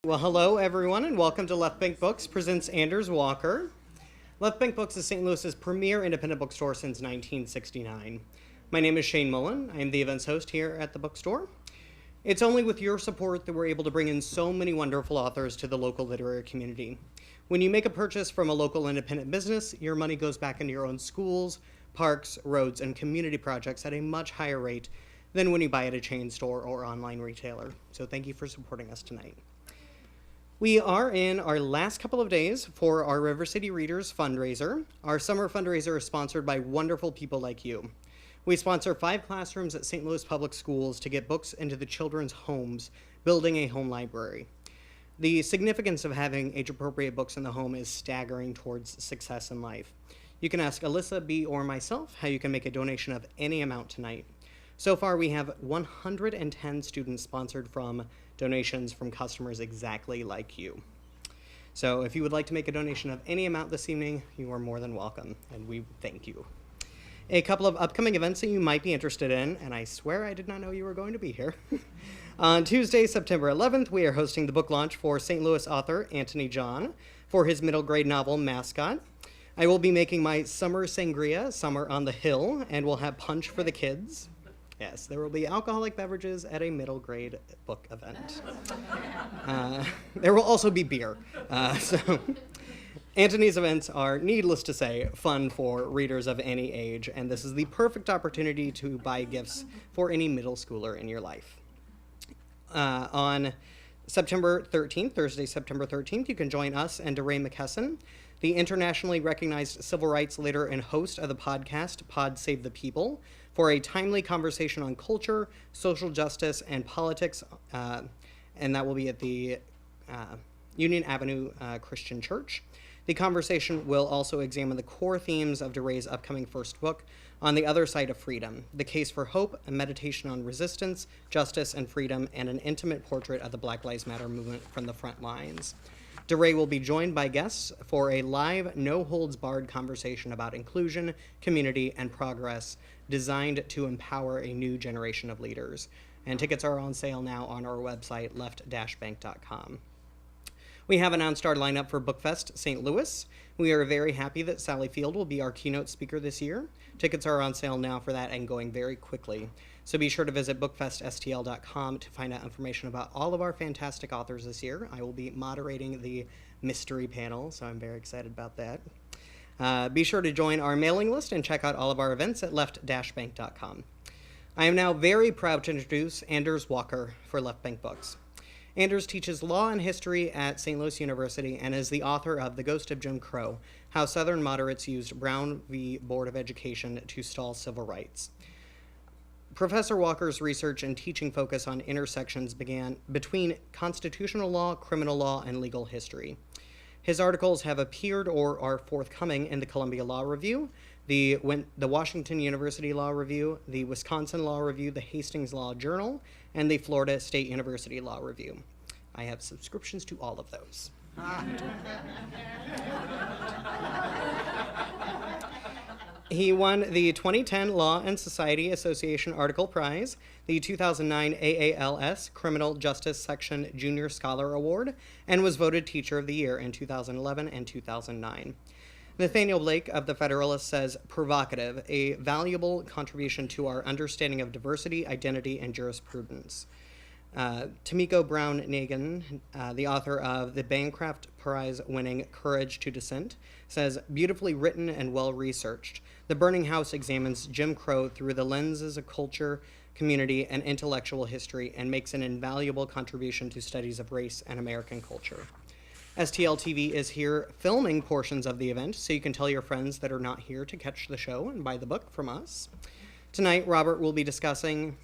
Well, hello everyone, and welcome to Left Bank Books presents Anders Walker. Left Bank Books is St. Louis's premier independent bookstore since 1969. My name is Shane Mullen. I am the events host here at the bookstore. It's only with your support that we're able to bring in so many wonderful authors to the local literary community. When you make a purchase from a local independent business, your money goes back into your own schools, parks, roads, and community projects at a much higher rate than when you buy at a chain store or online retailer. So thank you for supporting us tonight. We are in our last couple of days for our River City Readers fundraiser. Our summer fundraiser is sponsored by wonderful people like you. We sponsor 5 classrooms at St. Louis Public Schools to get books into the children's homes, building a home library. The significance of having age-appropriate books in the home is staggering towards success in life. You can ask Alyssa, B, or myself how you can make a donation of any amount tonight. So far, we have 110 students sponsored from donations from customers exactly like you. So if you would like to make a donation of any amount this evening, you are more than welcome, and we thank you. A couple of upcoming events that you might be interested in, and I swear I did not know you were going to be here. On Tuesday, September 11th, we are hosting the book launch for St. Louis author Anthony John for his middle grade novel, Mascot. I will be making my summer sangria, Summer on the Hill, and we'll have punch for the kids. Yes, there will be alcoholic beverages at a middle grade book event. There will also be beer. Anthony's events are, needless to say, fun for readers of any age, and this is the perfect opportunity to buy gifts for any middle schooler in your life. On September 13th, Thursday, September 13th, you can join us and DeRay McKesson, the internationally recognized civil rights leader and host of the podcast Pod Save the People, for a timely conversation on culture, social justice, and politics, and that will be at the Union Avenue Christian Church. The conversation will also examine the core themes of DeRay's upcoming first book, On the Other Side of Freedom, The Case for Hope, a meditation on resistance, justice, and freedom, and an intimate portrait of the Black Lives Matter movement from the front lines. DeRay will be joined by guests for a live, no-holds-barred conversation about inclusion, community, and progress designed to empower a new generation of leaders. And tickets are on sale now on our website, left-bank.com. We have announced our lineup for BookFest St. Louis. We are very happy that Sally Field will be our keynote speaker this year. Tickets are on sale now for that and going very quickly. So be sure to visit bookfeststl.com to find out information about all of our fantastic authors this year. I will be moderating the mystery panel, so I'm very excited about that. Be sure to join our mailing list and check out all of our events at left-bank.com. I am now very proud to introduce Anders Walker for Left Bank Books. Anders teaches law and history at St. Louis University and is the author of The Ghost of Jim Crow, How Southern Moderates Used Brown v. Board of Education to Stall Civil Rights. Professor Walker's research and teaching focus on intersections began between constitutional law, criminal law, and legal history. His articles have appeared or are forthcoming in the Columbia Law Review, the Washington University Law Review, the Wisconsin Law Review, the Hastings Law Journal, and the Florida State University Law Review. I have subscriptions to all of those. He won the 2010 Law and Society Association Article Prize, the 2009 AALS Criminal Justice Section Junior Scholar Award, and was voted Teacher of the Year in 2011 and 2009. Nathaniel Blake of The Federalist says, provocative, a valuable contribution to our understanding of diversity, identity, and jurisprudence. Tomiko Brown-Nagin, the author of the Bancroft Prize-winning Courage to Dissent, says, beautifully written and well-researched. The Burning House examines Jim Crow through the lenses of culture, community, and intellectual history and makes an invaluable contribution to studies of race and American culture. STL TV is here filming portions of the event, so you can tell your friends that are not here to catch the show and buy the book from us. Tonight, Anders will be discussing,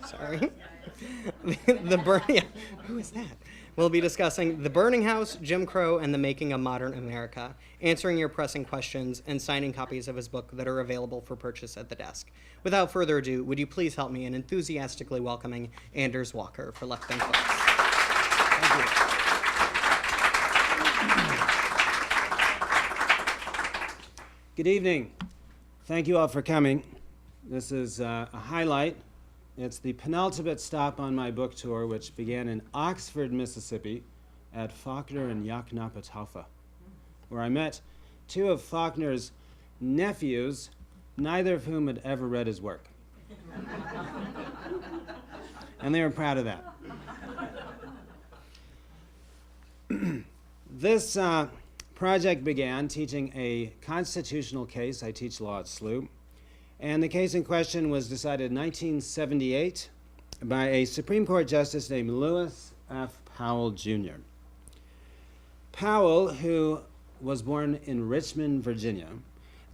sorry, who is that? We'll be discussing The Burning House, Jim Crow, and the Making of Modern America, answering your pressing questions, and signing copies of his book that are available for purchase at the desk. Without further ado, would you please help me in enthusiastically welcoming Anders Walker for Left Bank Books. Thank you. Good evening. Thank you all for coming. This is a highlight It's the penultimate stop on my book tour, which began in Oxford, Mississippi, at Faulkner and Yoknapatawpha, where I met two of Faulkner's nephews, neither of whom had ever read his work. And they were proud of that. This project began teaching a constitutional case. I teach law at SLU. And the case in question was decided in 1978 by a Supreme Court justice named Lewis F. Powell, Jr. Powell, who was born in Richmond, Virginia,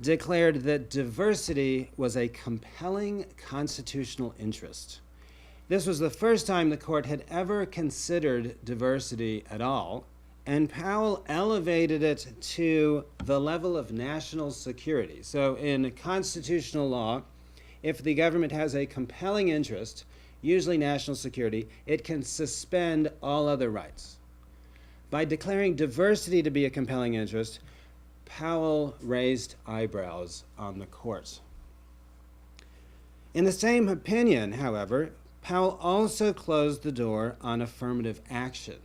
declared that diversity was a compelling constitutional interest. This was the first time the court had ever considered diversity at all, and Powell elevated it to the level of national security. So in constitutional law, if the government has a compelling interest, usually national security, it can suspend all other rights. By declaring diversity to be a compelling interest, Powell raised eyebrows on the court. In the same opinion, however, Powell also closed the door on affirmative action.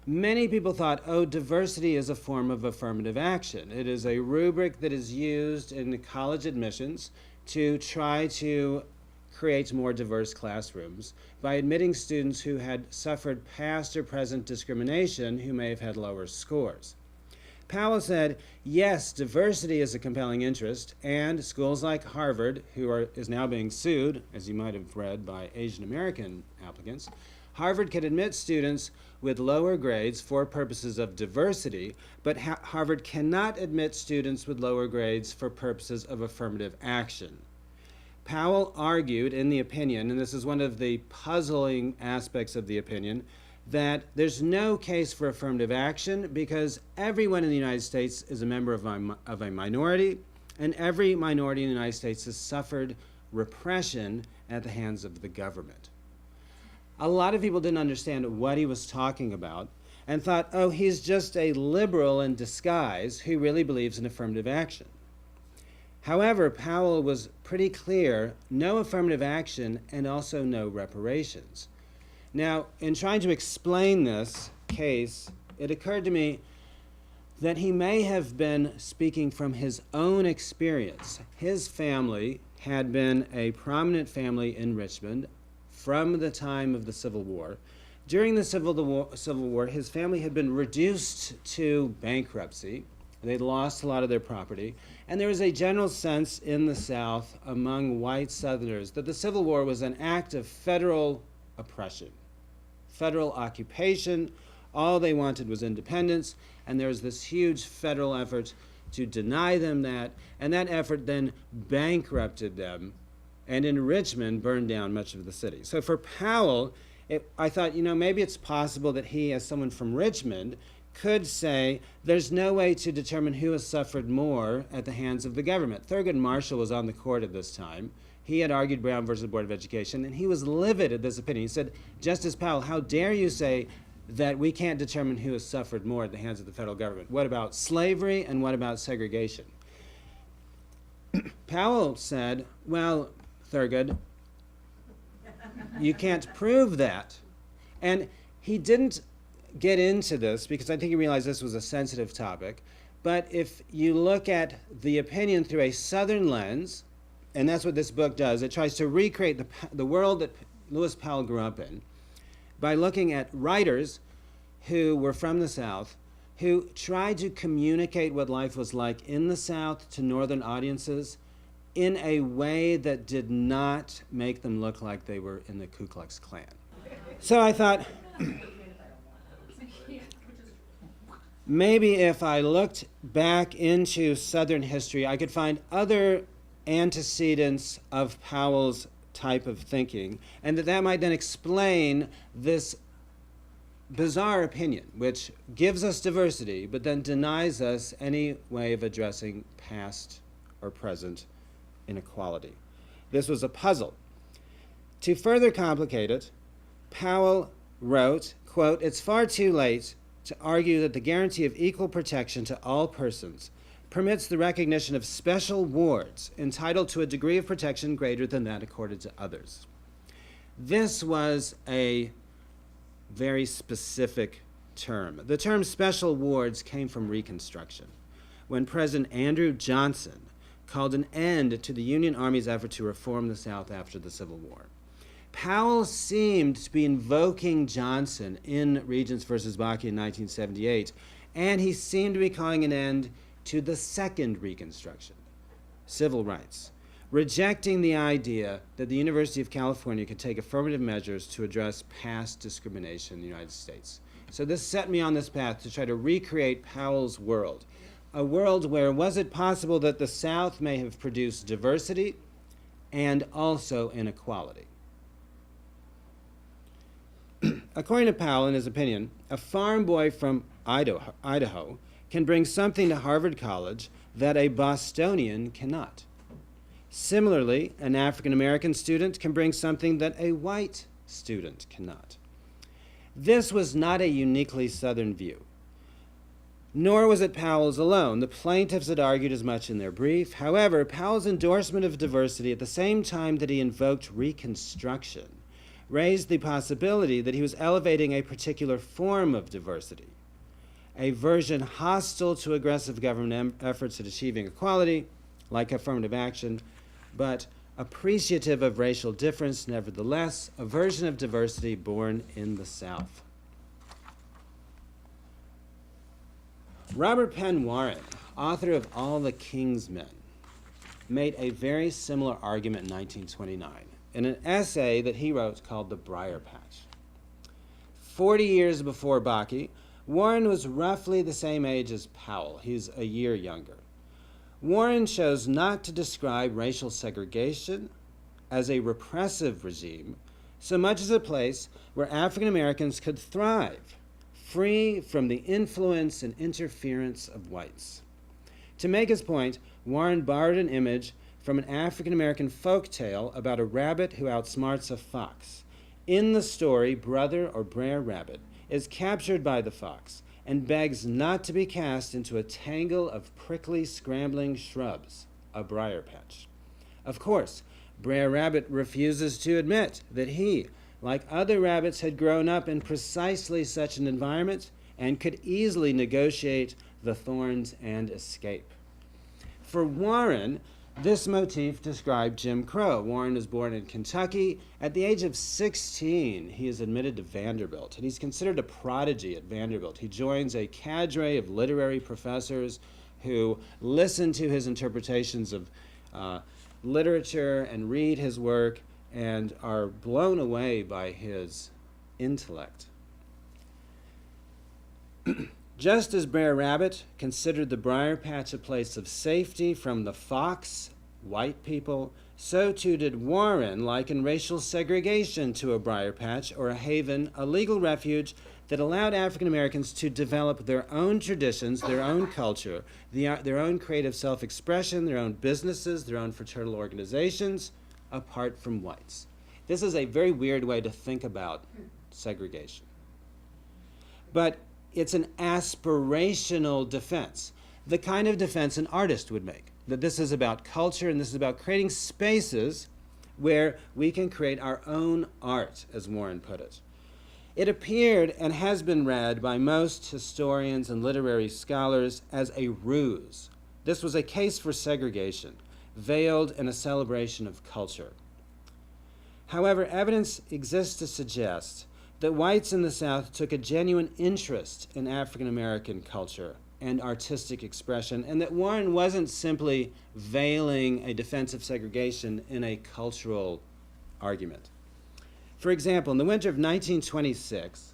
Many people thought, oh, diversity is a form of affirmative action. It is a rubric that is used in college admissions to try to create more diverse classrooms by admitting students who had suffered past or present discrimination who may have had lower scores. Powell said, yes, diversity is a compelling interest, and schools like Harvard, is now being sued, as you might have read, by Asian American applicants, Harvard can admit students with lower grades for purposes of diversity, but Harvard cannot admit students with lower grades for purposes of affirmative action. Powell argued in the opinion, and this is one of the puzzling aspects of the opinion, that there's no case for affirmative action because everyone in the United States is a member of a minority, and every minority in the United States has suffered repression at the hands of the government. A lot of people didn't understand what he was talking about and thought, oh, he's just a liberal in disguise who really believes in affirmative action. However, Powell was pretty clear, no affirmative action and also no reparations. Now, in trying to explain this case, it occurred to me that he may have been speaking from his own experience. His family had been a prominent family in Richmond from the time of the Civil War. During the Civil War, his family had been reduced to bankruptcy. They'd lost a lot of their property. And there was a general sense in the South among white Southerners that the Civil War was an act of federal oppression, federal occupation. All they wanted was independence, and there was this huge federal effort to deny them that, and that effort then bankrupted them, and in Richmond burned down much of the city. So for Powell, I thought, maybe it's possible that he, as someone from Richmond, could say there's no way to determine who has suffered more at the hands of the government. Thurgood Marshall was on the court at this time. He had argued Brown versus Board of Education, and he was livid at this opinion. He said, Justice Powell, how dare you say that we can't determine who has suffered more at the hands of the federal government? What about slavery and what about segregation? Powell said, well, Thurgood, you can't prove that. And he didn't get into this because I think he realized this was a sensitive topic. But if you look at the opinion through a Southern lens, and that's what this book does, it tries to recreate the world that Lewis Powell grew up in by looking at writers who were from the South, who tried to communicate what life was like in the South to Northern audiences in a way that did not make them look like they were in the Ku Klux Klan. So I thought, maybe if I looked back into Southern history, I could find other antecedents of Powell's type of thinking, and that might then explain this bizarre opinion, which gives us diversity, but then denies us any way of addressing past or present inequality. This was a puzzle. To further complicate it, Powell wrote, quote, "It's far too late to argue that the guarantee of equal protection to all persons permits the recognition of special wards entitled to a degree of protection greater than that accorded to others. This was a very specific term. The term special wards came from Reconstruction, when President Andrew Johnson called an end to the Union Army's effort to reform the South after the Civil War. Powell seemed to be invoking Johnson in Regents versus Bakke in 1978, and he seemed to be calling an end to the second Reconstruction, civil rights, rejecting the idea that the University of California could take affirmative measures to address past discrimination in the United States. So this set me on this path to try to recreate Powell's world, a world where was it possible that the South may have produced diversity and also inequality. According to Powell, in his opinion, a farm boy from Idaho can bring something to Harvard College that a Bostonian cannot. Similarly, an African American student can bring something that a white student cannot. This was not a uniquely Southern view, nor was it Powell's alone. The plaintiffs had argued as much in their brief. However, Powell's endorsement of diversity at the same time that he invoked Reconstruction raised the possibility that he was elevating a particular form of diversity, a version hostile to aggressive government efforts at achieving equality, like affirmative action, but appreciative of racial difference, nevertheless, a version of diversity born in the South. Robert Penn Warren, author of All the King's Men, made a very similar argument in 1929 in an essay that he wrote called The Briar Patch. 40 years before Bakke, Warren was roughly the same age as Powell. He's a year younger. Warren chose not to describe racial segregation as a repressive regime so much as a place where African Americans could thrive, free from the influence and interference of whites. To make his point, Warren borrowed an image from an African American folk tale about a rabbit who outsmarts a fox. In the story, Brother or Brer Rabbit is captured by the fox and begs not to be cast into a tangle of prickly, scrambling shrubs, a briar patch. Of course, Brer Rabbit refuses to admit that he, like other rabbits, had grown up in precisely such an environment and could easily negotiate the thorns and escape. For Warren, this motif described Jim Crow. Warren was born in Kentucky. At the age of 16, he is admitted to Vanderbilt, and he's considered a prodigy at Vanderbilt. He joins a cadre of literary professors who listen to his interpretations of literature and read his work and are blown away by his intellect. Just as Brer Rabbit considered the briar patch a place of safety from the fox, white people, so too did Warren liken racial segregation to a briar patch or a haven, a legal refuge that allowed African Americans to develop their own traditions, their own culture, their own creative self-expression, their own businesses, their own fraternal organizations, apart from whites. This is a very weird way to think about segregation. But it's an aspirational defense, the kind of defense an artist would make, that this is about culture and this is about creating spaces where we can create our own art, as Warren put it. It appeared and has been read by most historians and literary scholars as a ruse. This was a case for segregation, veiled in a celebration of culture. However, evidence exists to suggest that whites in the South took a genuine interest in African American culture and artistic expression, and that Warren wasn't simply veiling a defense of segregation in a cultural argument. For example, in the winter of 1926,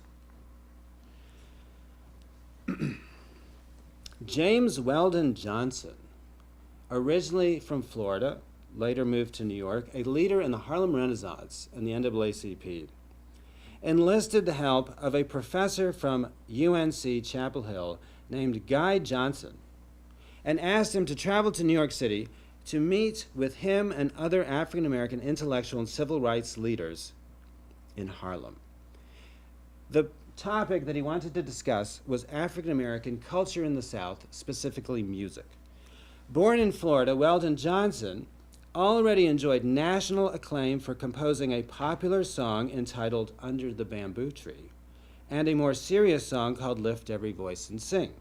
James Weldon Johnson, originally from Florida, later moved to New York, a leader in the Harlem Renaissance and the NAACP, enlisted the help of a professor from UNC Chapel Hill named Guy Johnson and asked him to travel to New York City to meet with him and other African American intellectual and civil rights leaders in Harlem. The topic that he wanted to discuss was African American culture in the South, specifically music. Born in Florida, Weldon Johnson already enjoyed national acclaim for composing a popular song entitled Under the Bamboo Tree, and a more serious song called Lift Every Voice and Sing,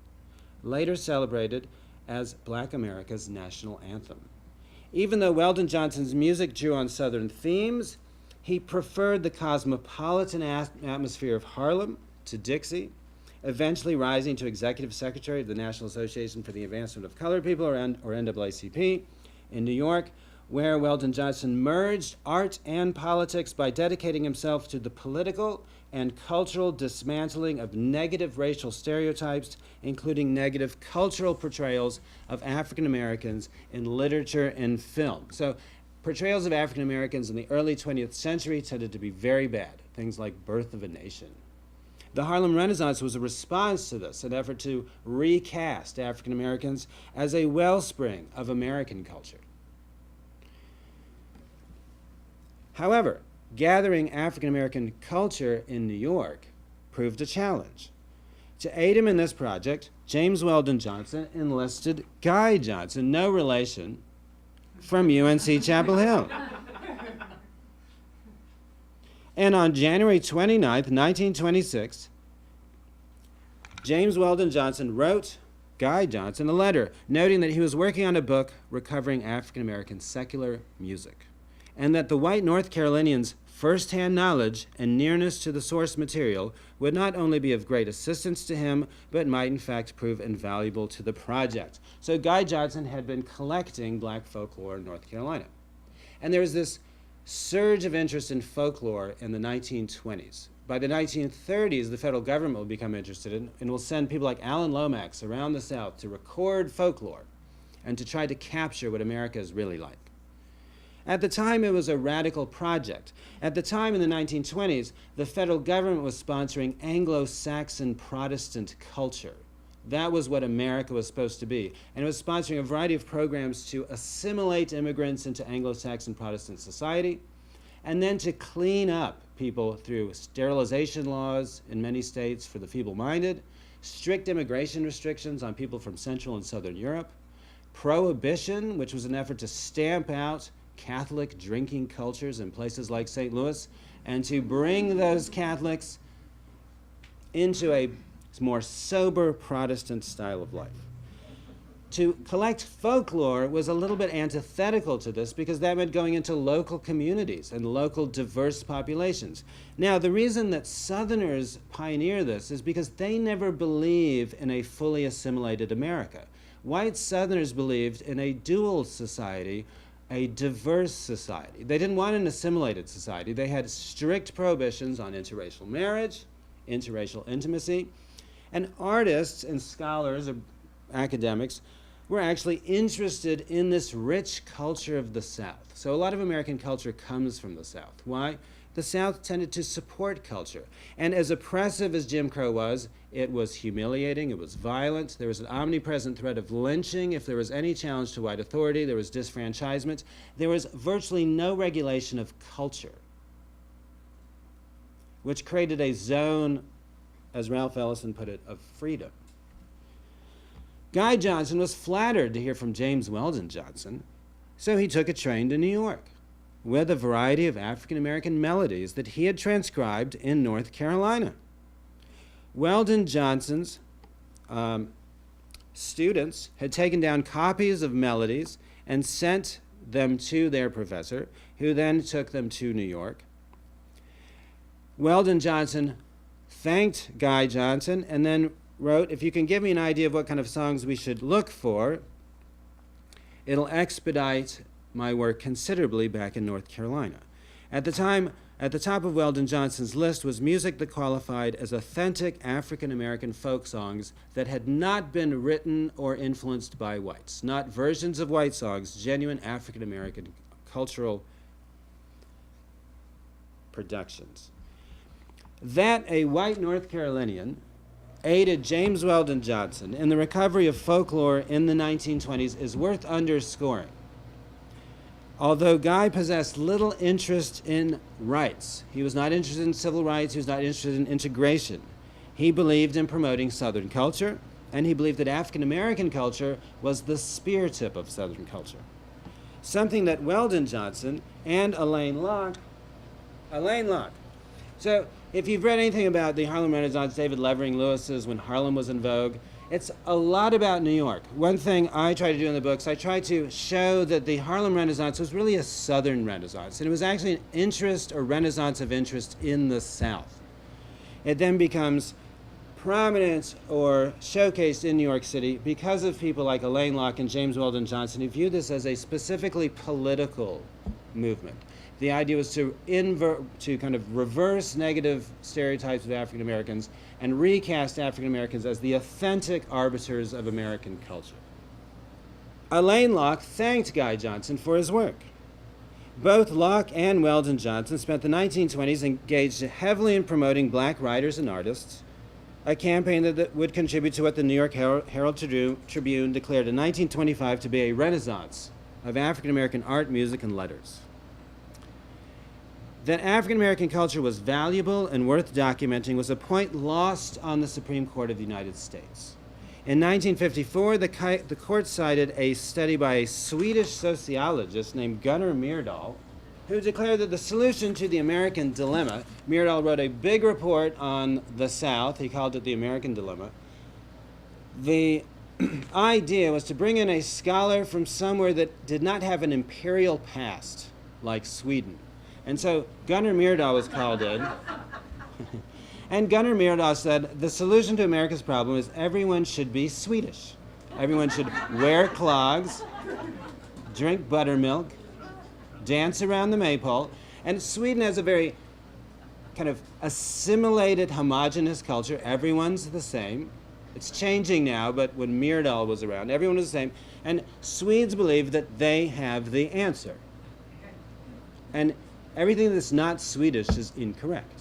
later celebrated as Black America's national anthem. Even though Weldon Johnson's music drew on Southern themes, he preferred the cosmopolitan atmosphere of Harlem to Dixie, eventually rising to executive secretary of the National Association for the Advancement of Colored People, or NAACP, in New York, where Weldon Johnson merged art and politics by dedicating himself to the political and cultural dismantling of negative racial stereotypes, including negative cultural portrayals of African Americans in literature and film. So portrayals of African Americans in the early 20th century tended to be very bad, things like Birth of a Nation. The Harlem Renaissance was a response to this, an effort to recast African Americans as a wellspring of American culture. However, gathering African American culture in New York proved a challenge. To aid him in this project, James Weldon Johnson enlisted Guy Johnson, no relation, from UNC Chapel Hill. And on January 29, 1926, James Weldon Johnson wrote Guy Johnson a letter noting that he was working on a book recovering African American secular music, and that the white North Carolinians' first-hand knowledge and nearness to the source material would not only be of great assistance to him, but might in fact prove invaluable to the project. So Guy Johnson had been collecting black folklore in North Carolina. And there was this surge of interest in folklore in the 1920s. By the 1930s, the federal government will become interested in and will send people like Alan Lomax around the South to record folklore and to try to capture what America is really like. At the time, it was a radical project. At the time, in the 1920s, the federal government was sponsoring Anglo-Saxon Protestant culture. That was what America was supposed to be. And it was sponsoring a variety of programs to assimilate immigrants into Anglo-Saxon Protestant society, and then to clean up people through sterilization laws in many states for the feeble-minded, strict immigration restrictions on people from Central and Southern Europe, prohibition, which was an effort to stamp out Catholic drinking cultures in places like St. Louis, and to bring those Catholics into a more sober Protestant style of life. To collect folklore was a little bit antithetical to this because that meant going into local communities and local diverse populations. Now, the reason that Southerners pioneer this is because they never believe in a fully assimilated America. White Southerners believed in a dual society, a diverse society. They didn't want an assimilated society. They had strict prohibitions on interracial marriage, interracial intimacy, and artists and scholars or academics were actually interested in this rich culture of the South. So a lot of American culture comes from the South. Why? The South tended to support culture. And as oppressive as Jim Crow was, it was humiliating, it was violent, there was an omnipresent threat of lynching if there was any challenge to white authority, there was disfranchisement, there was virtually no regulation of culture, which created a zone, as Ralph Ellison put it, of freedom. Guy Johnson was flattered to hear from James Weldon Johnson, so he took a train to New York with a variety of African American melodies that he had transcribed in North Carolina. Weldon Johnson's students had taken down copies of melodies and sent them to their professor, who then took them to New York. Weldon Johnson thanked Guy Johnson and then wrote, "If you can give me an idea of what kind of songs we should look for, it'll expedite my work considerably back in North Carolina." At the time, at the top of Weldon Johnson's list was music that qualified as authentic African American folk songs that had not been written or influenced by whites, not versions of white songs, genuine African American cultural productions. That a white North Carolinian aided James Weldon Johnson in the recovery of folklore in the 1920s is worth underscoring. Although Guy possessed little interest in rights, he was not interested in civil rights, he was not interested in integration. He believed in promoting Southern culture, and he believed that African American culture was the spear tip of Southern culture. something that Weldon Johnson and Alain Locke. So if you've read anything about the Harlem Renaissance, David Levering Lewis's When Harlem Was in Vogue, it's a lot about New York. One thing I try to do in the books, I try to show that the Harlem Renaissance was really a Southern Renaissance, and it was actually an interest or renaissance of interest in the South. It then becomes prominent or showcased in New York City because of people like Alain Locke and James Weldon Johnson who viewed this as a specifically political movement. The idea was to kind of reverse negative stereotypes of African Americans and recast African Americans as the authentic arbiters of American culture. Alain Locke thanked Guy Johnson for his work. Both Locke and Weldon Johnson spent the 1920s engaged heavily in promoting black writers and artists, a campaign that would contribute to what the New York Herald Tribune declared in 1925 to be a renaissance of African American art, music, and letters. That African American culture was valuable and worth documenting was a point lost on the Supreme Court of the United States. In 1954, the court cited a study by a Swedish sociologist named Gunnar Myrdal, who declared that the solution to the American dilemma, Myrdal wrote a big report on the South, he called it the American dilemma. The idea was to bring in a scholar from somewhere that did not have an imperial past, like Sweden. And so Gunnar Myrdal was called in. And Gunnar Myrdal said, the solution to America's problem is everyone should be Swedish. Everyone should wear clogs, drink buttermilk, dance around the maypole. And Sweden has a very kind of assimilated, homogenous culture. Everyone's the same. It's changing now, but when Myrdal was around, everyone was the same. And Swedes believe that they have the answer. And everything that's not Swedish is incorrect.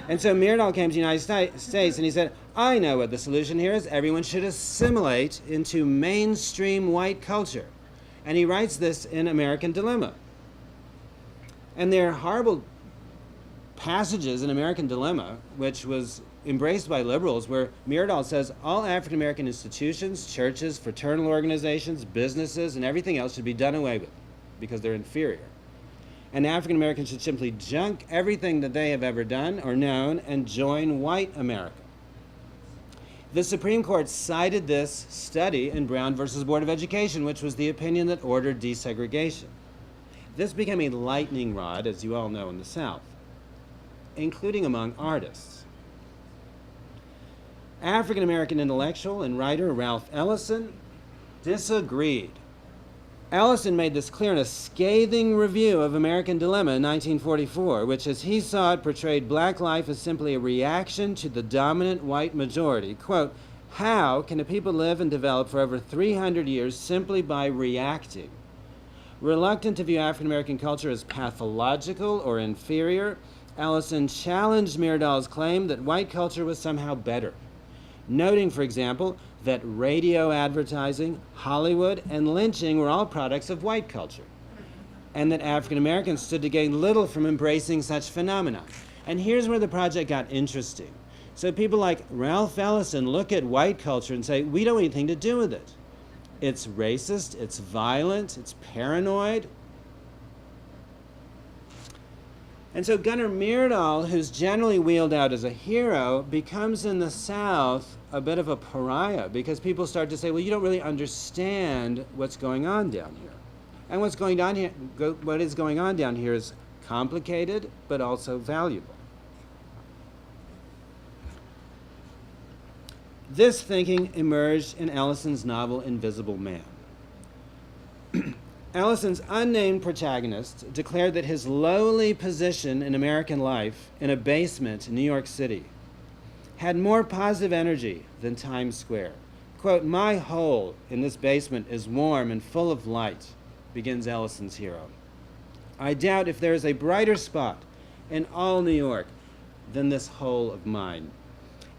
And so Myrdal came to the United States and he said, I know what the solution here is. Everyone should assimilate into mainstream white culture. And he writes this in American Dilemma. And there are horrible passages in American Dilemma, which was embraced by liberals, where Myrdal says all African American institutions, churches, fraternal organizations, businesses, and everything else should be done away with because they're inferior. And African Americans should simply junk everything that they have ever done or known and join white America. The Supreme Court cited this study in Brown versus Board of Education, which was the opinion that ordered desegregation. This became a lightning rod, as you all know, in the South, including among artists. African American intellectual and writer Ralph Ellison disagreed. Ellison made this clear in a scathing review of American Dilemma in 1944, which, as he saw it, portrayed black life as simply a reaction to the dominant white majority. Quote, how can a people live and develop for over 300 years simply by reacting? Reluctant to view African American culture as pathological or inferior, Ellison challenged Myrdal's claim that white culture was somehow better, noting, for example, that radio advertising, Hollywood, and lynching were all products of white culture, and that African Americans stood to gain little from embracing such phenomena. And here's where the project got interesting. So people like Ralph Ellison look at white culture and say, we don't want anything to do with it. It's racist, it's violent, it's paranoid. And so Gunnar Myrdal, who's generally wheeled out as a hero, becomes in the South a bit of a pariah because people start to say, well, you don't really understand what's going on down here. And what is going on down here is complicated, but also valuable. This thinking emerged in Ellison's novel Invisible Man. Ellison's unnamed protagonist declared that his lowly position in American life in a basement in New York City had more positive energy than Times Square. Quote, my hole in this basement is warm and full of light, begins Ellison's hero. I doubt if there is a brighter spot in all New York than this hole of mine.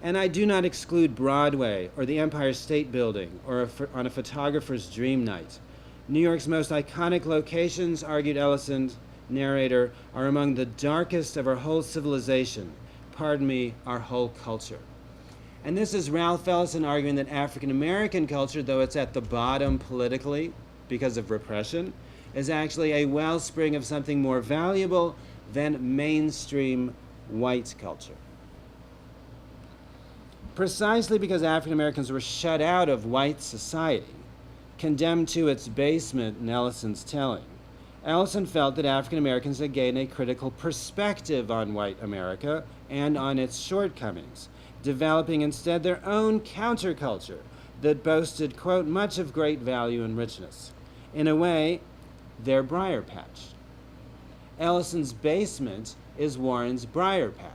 And I do not exclude Broadway or the Empire State Building or on a photographer's dream night. New York's most iconic locations, argued Ellison's narrator, are among the darkest of our whole civilization. Pardon me, our whole culture. And this is Ralph Ellison arguing that African American culture, though it's at the bottom politically because of repression, is actually a wellspring of something more valuable than mainstream white culture. Precisely because African Americans were shut out of white society, condemned to its basement in Ellison's telling, Ellison felt that African Americans had gained a critical perspective on white America and on its shortcomings, developing instead their own counterculture that boasted, quote, much of great value and richness. In a way, their briar patch. Ellison's basement is Warren's briar patch.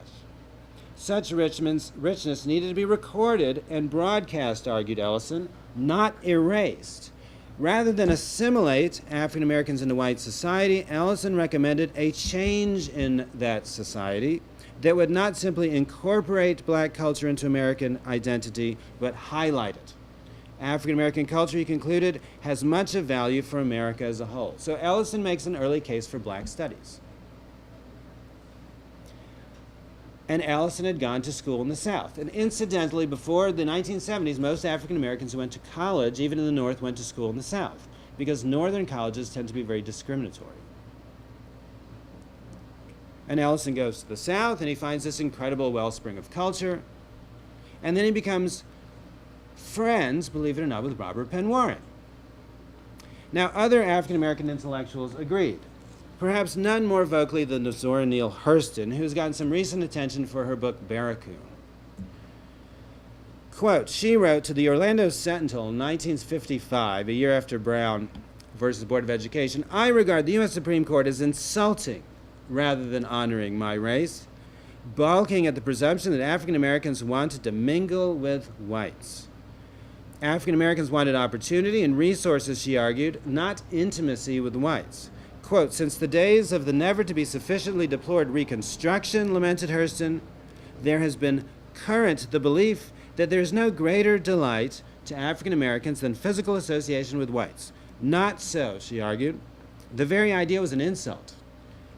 Such richness needed to be recorded and broadcast, argued Ellison, not erased. Rather than assimilate African Americans into white society, Ellison recommended a change in that society that would not simply incorporate black culture into American identity, but highlight it. African American culture, he concluded, has much of value for America as a whole. So Ellison makes an early case for black studies. And Ellison had gone to school in the South. And incidentally, before the 1970s, most African Americans who went to college, even in the North, went to school in the South, because Northern colleges tend to be very discriminatory. And Ellison goes to the South, and he finds this incredible wellspring of culture. And then he becomes friends, believe it or not, with Robert Penn Warren. Now, other African American intellectuals agreed. Perhaps none more vocally than Zora Neale Hurston, who's gotten some recent attention for her book Barracoon. Quote, she wrote to the Orlando Sentinel in 1955, a year after Brown versus Board of Education, I regard the U.S. Supreme Court as insulting rather than honoring my race, balking at the presumption that African Americans wanted to mingle with whites. African Americans wanted opportunity and resources, she argued, not intimacy with whites. Quote, since the days of the never-to-be-sufficiently deplored Reconstruction, lamented Hurston, there has been current the belief that there is no greater delight to African Americans than physical association with whites. Not so, she argued. The very idea was an insult.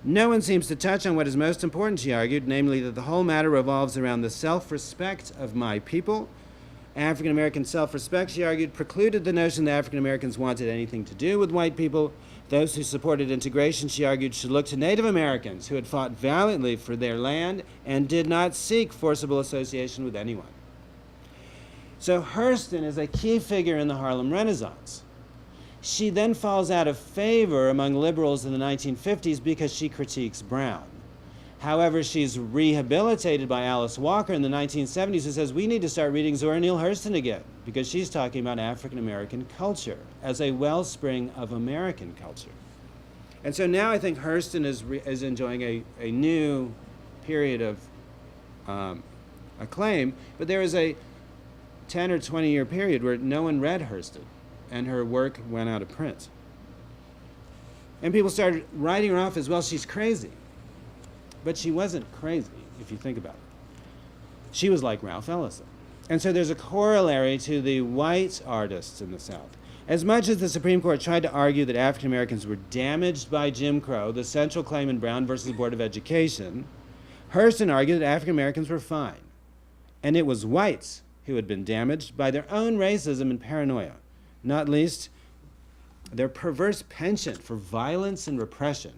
No one seems to touch on what is most important, she argued, namely that the whole matter revolves around the self-respect of my people. African American self-respect, she argued, precluded the notion that African Americans wanted anything to do with white people. Those who supported integration, she argued, should look to Native Americans who had fought valiantly for their land and did not seek forcible association with anyone. So Hurston is a key figure in the Harlem Renaissance. She then falls out of favor among liberals in the 1950s because she critiques Brown. However, she's rehabilitated by Alice Walker in the 1970s, who says we need to start reading Zora Neale Hurston again, because she's talking about African American culture as a wellspring of American culture. And so now I think Hurston is enjoying a new period of acclaim, but there was a 10 or 20 year period where no one read Hurston, and her work went out of print. And people started writing her off as, well, she's crazy. But she wasn't crazy, if you think about it. She was like Ralph Ellison. And so there's a corollary to the white artists in the South. As much as the Supreme Court tried to argue that African Americans were damaged by Jim Crow, the central claim in Brown versus Board of Education, Hurston argued that African Americans were fine. And it was whites who had been damaged by their own racism and paranoia, not least their perverse penchant for violence and repression.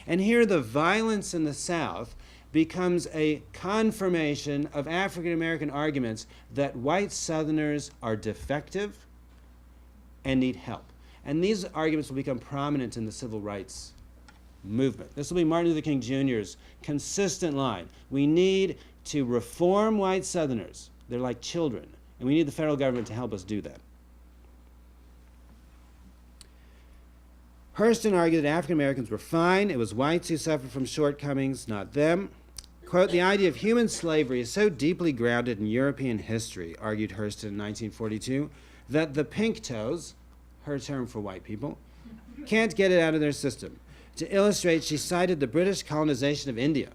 And here the violence in the South becomes a confirmation of African American arguments that white Southerners are defective and need help. And these arguments will become prominent in the civil rights movement. This will be Martin Luther King Jr.'s consistent line. We need to reform white Southerners. They're like children, and we need the federal government to help us do that. Hurston argued that African Americans were fine. It was whites who suffered from shortcomings, not them. Quote, the idea of human slavery is so deeply grounded in European history, argued Hurston in 1942, that the pink toes, her term for white people, can't get it out of their system. To illustrate, she cited the British colonization of India.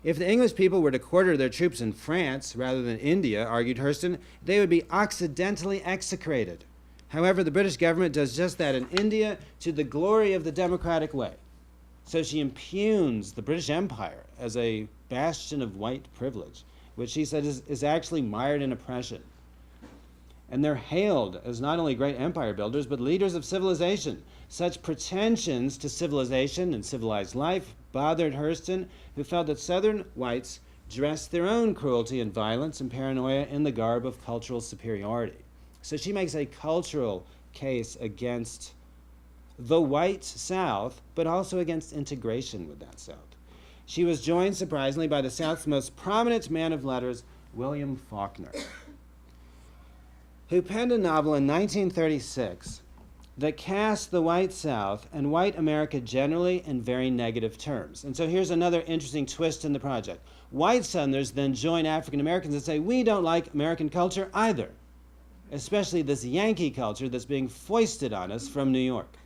If the English people were to quarter their troops in France rather than India, argued Hurston, they would be occidentally execrated. However, the British government does just that in India to the glory of the democratic way. So she impugns the British Empire as a bastion of white privilege, which she said is actually mired in oppression. and they're hailed as not only great empire builders, but leaders of civilization. Such pretensions to civilization and civilized life bothered Hurston, who felt that Southern whites dressed their own cruelty and violence and paranoia in the garb of cultural superiority. So she makes a cultural case against the white South, but also against integration with that South. She was joined, surprisingly, by the South's most prominent man of letters, William Faulkner, who penned a novel in 1936 that cast the white South and white America generally in very negative terms. And so here's another interesting twist in the project. White Southerners then join African Americans and say, we don't like American culture either, especially this Yankee culture that's being foisted on us from New York.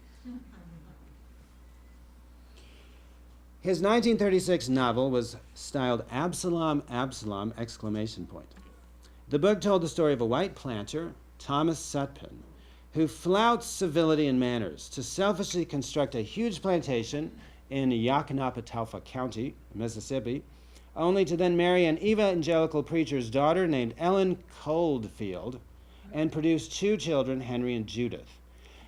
His 1936 novel was styled Absalom, Absalom, exclamation point. The book told the story of a white planter, Thomas Sutpen, who flouts civility and manners to selfishly construct a huge plantation in Yoknapatawpha County, Mississippi, only to then marry an evangelical preacher's daughter named Ellen Coldfield and produce 2 children, Henry and Judith.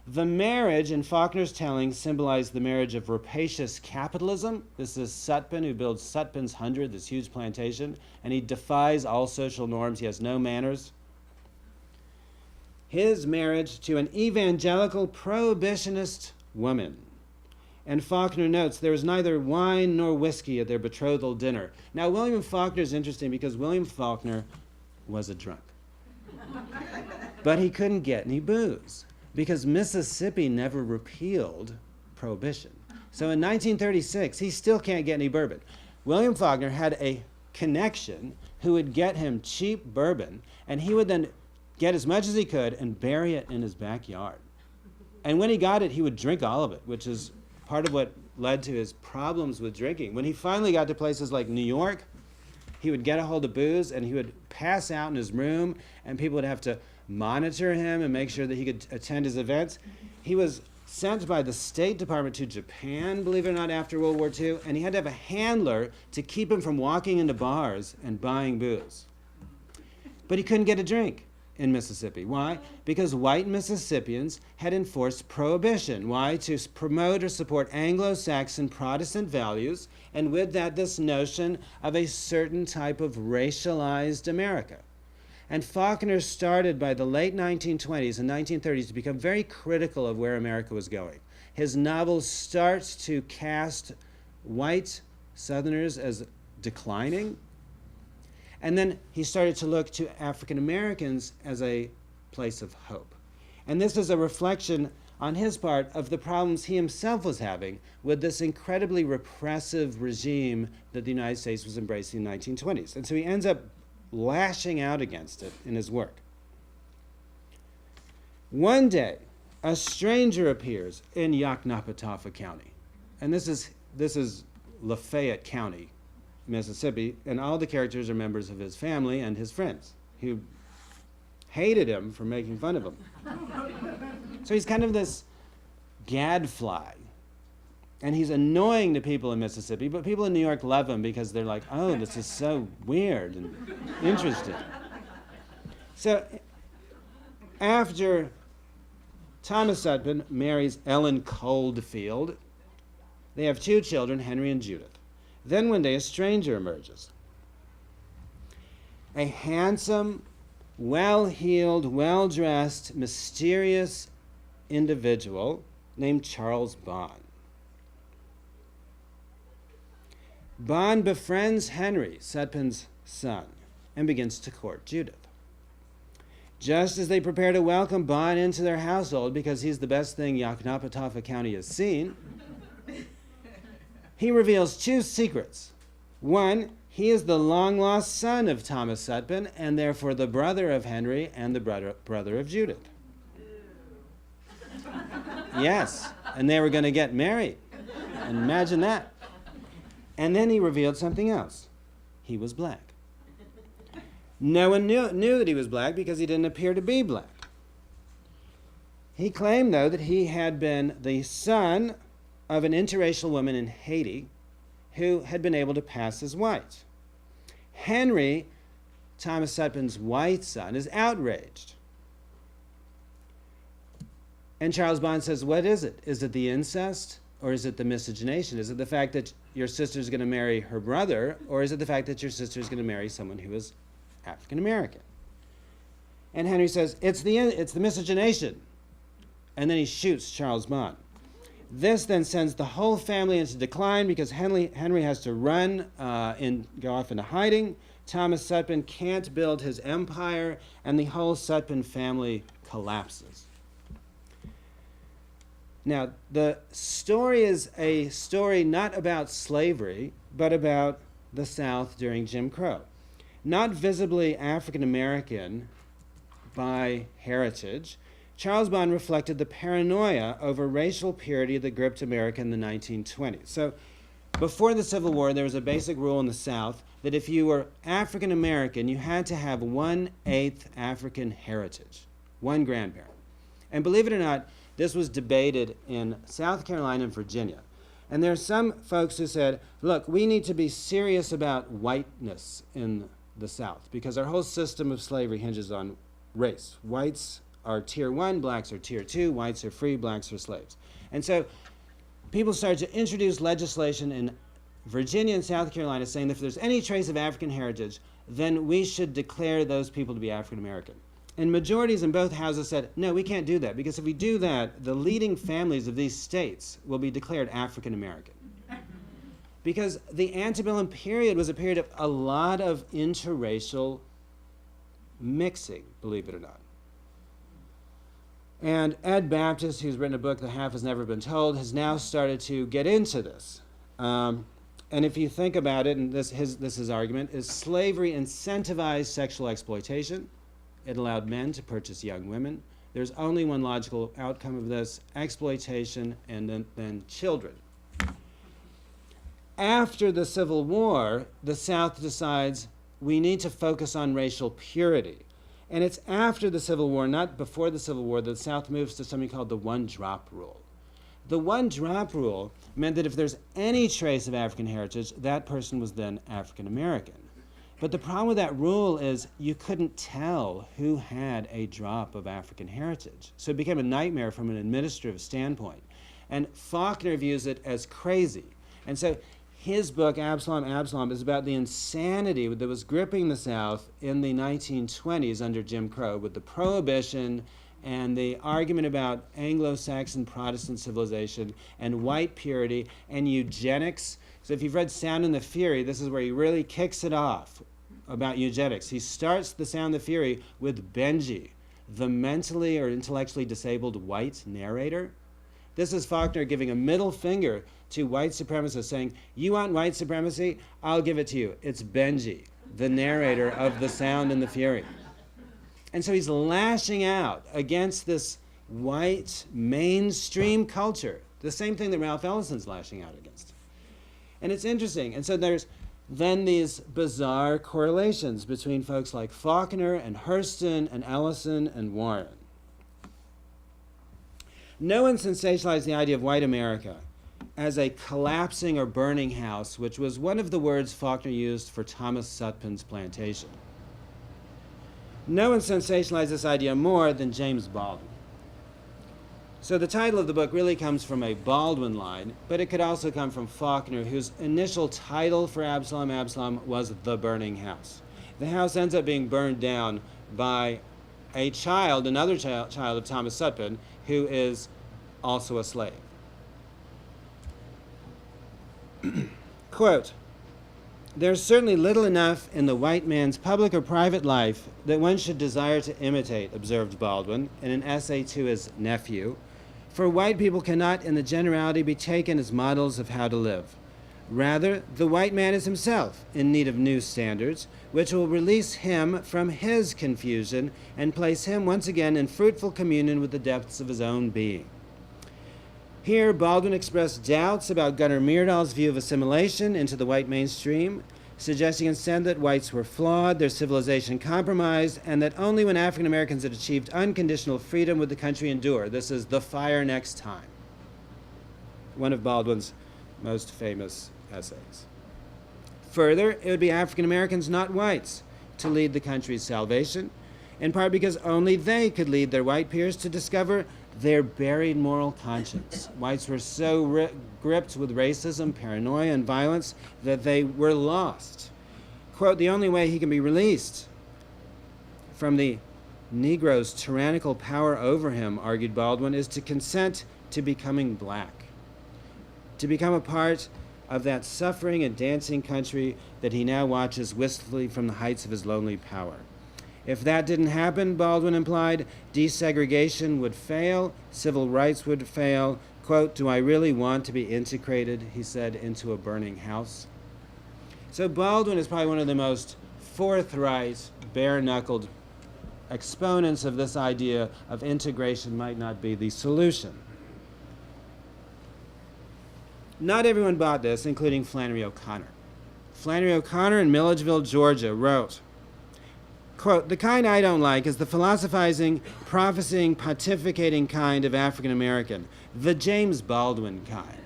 The marriage in Faulkner's telling symbolized the marriage of rapacious capitalism. This is Sutpen, who builds Sutpen's 100, this huge plantation, and he defies all social norms. He has no manners. His marriage to an evangelical prohibitionist woman. And Faulkner notes there was neither wine nor whiskey at their betrothal dinner. Now, William Faulkner is interesting because William Faulkner was a drunk. But he couldn't get any booze, because Mississippi never repealed prohibition. So in 1936, he still can't get any bourbon. William Faulkner had a connection who would get him cheap bourbon, and he would then get as much as he could and bury it in his backyard. And when he got it, he would drink all of it, which is part of what led to his problems with drinking. When he finally got to places like New York, he would get a hold of booze and he would pass out in his room, and people would have to monitor him and make sure that he could attend his events. He was sent by the State Department to Japan, believe it or not, after World War II, and he had to have a handler to keep him from walking into bars and buying booze. But he couldn't get a drink in Mississippi. Why? Because white Mississippians had enforced prohibition. Why? To promote or support Anglo-Saxon Protestant values, and with that, this notion of a certain type of racialized America. And Faulkner started by the late 1920s and 1930s to become very critical of where America was going. His novels start to cast white Southerners as declining, and then he started to look to African Americans as a place of hope. And this is a reflection on his part of the problems he himself was having with this incredibly repressive regime that the United States was embracing in the 1920s. And so he ends up lashing out against it in his work. One day, a stranger appears in Yoknapatawpha County. And this is Lafayette County, Mississippi, and all the characters are members of his family and his friends who hated him for making fun of him. So he's kind of this gadfly. And he's annoying to people in Mississippi, but people in New York love him because they're like, oh, this is so weird and interesting. So after Thomas Sutpen marries Ellen Coldfield, they have 2 children, Henry and Judith. Then one day a stranger emerges. A handsome, well-heeled, well-dressed, mysterious individual named Charles Bond. Bond befriends Henry, Sutpen's son, and begins to court Judith. Just as they prepare to welcome Bond into their household because he's the best thing Yoknapatawpha County has seen, he reveals 2 secrets. One, he is the long-lost son of Thomas Sutpen, and therefore the brother of Henry and the brother of Judith. Yes, and they were going to get married. Imagine that. And then he revealed something else. He was black. No one knew that he was black because he didn't appear to be black. He claimed, though, that he had been the son of an interracial woman in Haiti who had been able to pass as white. Henry, Thomas Sutpen's white son, is outraged And Charles Bond says, what is it? Is it the incest, or is it the miscegenation? Is it the fact that your sister's going to marry her brother, or is it the fact that your sister's going to marry someone who is African American? And Henry says, it's the miscegenation. And then he shoots Charles Bond. This then sends the whole family into decline because Henry has to run and go off into hiding. Thomas Sutpen can't build his empire, and the whole Sutpen family collapses. Now, the story is a story not about slavery, but about the South during Jim Crow. Not visibly African American by heritage, Charles Bond reflected the paranoia over racial purity that gripped America in the 1920s. So, before the Civil War, there was a basic rule in the South that if you were African American, you had to have 1/8 African heritage, one grandparent. And believe it or not, this was debated in South Carolina and Virginia. And there are some folks who said, look, we need to be serious about whiteness in the South because our whole system of slavery hinges on race. Whites are tier 1, blacks are tier 2, whites are free, blacks are slaves. And so people started to introduce legislation in Virginia and South Carolina saying that if there's any trace of African heritage, then we should declare those people to be African American. And majorities in both houses said, no, we can't do that, because if we do that, the leading families of these states will be declared African American. Because the antebellum period was a period of a lot of interracial mixing, believe it or not. And Ed Baptist, who's written a book, The Half Has Never Been Told, has now started to get into this. And if you think about it, and this his argument, is slavery incentivized sexual exploitation. It allowed men to purchase young women. There's only one logical outcome of this: exploitation and then children. After the Civil War, the South decides we need to focus on racial purity. And it's after the Civil War, not before the Civil War, that the South moves to something called the one-drop rule. The one-drop rule meant that if there's any trace of African heritage, that person was then African American. But the problem with that rule is you couldn't tell who had a drop of African heritage. So it became a nightmare from an administrative standpoint. And Faulkner views it as crazy. And so his book, Absalom, Absalom, is about the insanity that was gripping the South in the 1920s under Jim Crow with the Prohibition and the argument about Anglo-Saxon Protestant civilization and white purity and eugenics. So if you've read Sound and the Fury, this is where he really kicks it off about eugenics. He starts the Sound and the Fury with Benji, the mentally or intellectually disabled white narrator. This is Faulkner giving a middle finger to white supremacists, saying, you want white supremacy? I'll give it to you. It's Benji, the narrator of The Sound and the Fury. And so he's lashing out against this white mainstream culture, the same thing that Ralph Ellison's lashing out against. And it's interesting. And so there's then these bizarre correlations between folks like Faulkner and Hurston and Ellison and Warren. No one sensationalized the idea of white America as a collapsing or burning house, which was one of the words Faulkner used for Thomas Sutpen's plantation. No one sensationalized this idea more than James Baldwin. So the title of the book really comes from a Baldwin line, but it could also come from Faulkner, whose initial title for Absalom, Absalom was The Burning House. The house ends up being burned down by a child, another child of Thomas Sutpen, who is also a slave. Quote, there's certainly little enough in the white man's public or private life that one should desire to imitate, observed Baldwin in an essay to his nephew, for white people cannot in the generality be taken as models of how to live. Rather, the white man is himself in need of new standards, which will release him from his confusion and place him once again in fruitful communion with the depths of his own being. Here, Baldwin expressed doubts about Gunnar Myrdal's view of assimilation into the white mainstream, suggesting instead that whites were flawed, their civilization compromised, and that only when African Americans had achieved unconditional freedom would the country endure. This is The Fire Next Time, one of Baldwin's most famous essays. Further, it would be African Americans, not whites, to lead the country's salvation, in part because only they could lead their white peers to discover their buried moral conscience. Whites were so gripped with racism, paranoia, and violence that they were lost. Quote, the only way he can be released from the Negro's tyrannical power over him, argued Baldwin, is to consent to becoming black, to become a part of that suffering and dancing country that he now watches wistfully from the heights of his lonely power. If that didn't happen, Baldwin implied, desegregation would fail, civil rights would fail. Quote, do I really want to be integrated, he said, into a burning house? So Baldwin is probably one of the most forthright, bare-knuckled exponents of this idea of integration might not be the solution. Not everyone bought this, including Flannery O'Connor. Flannery O'Connor in Milledgeville, Georgia, wrote, quote, the kind I don't like is the philosophizing, prophesying, pontificating kind of African American, the James Baldwin kind.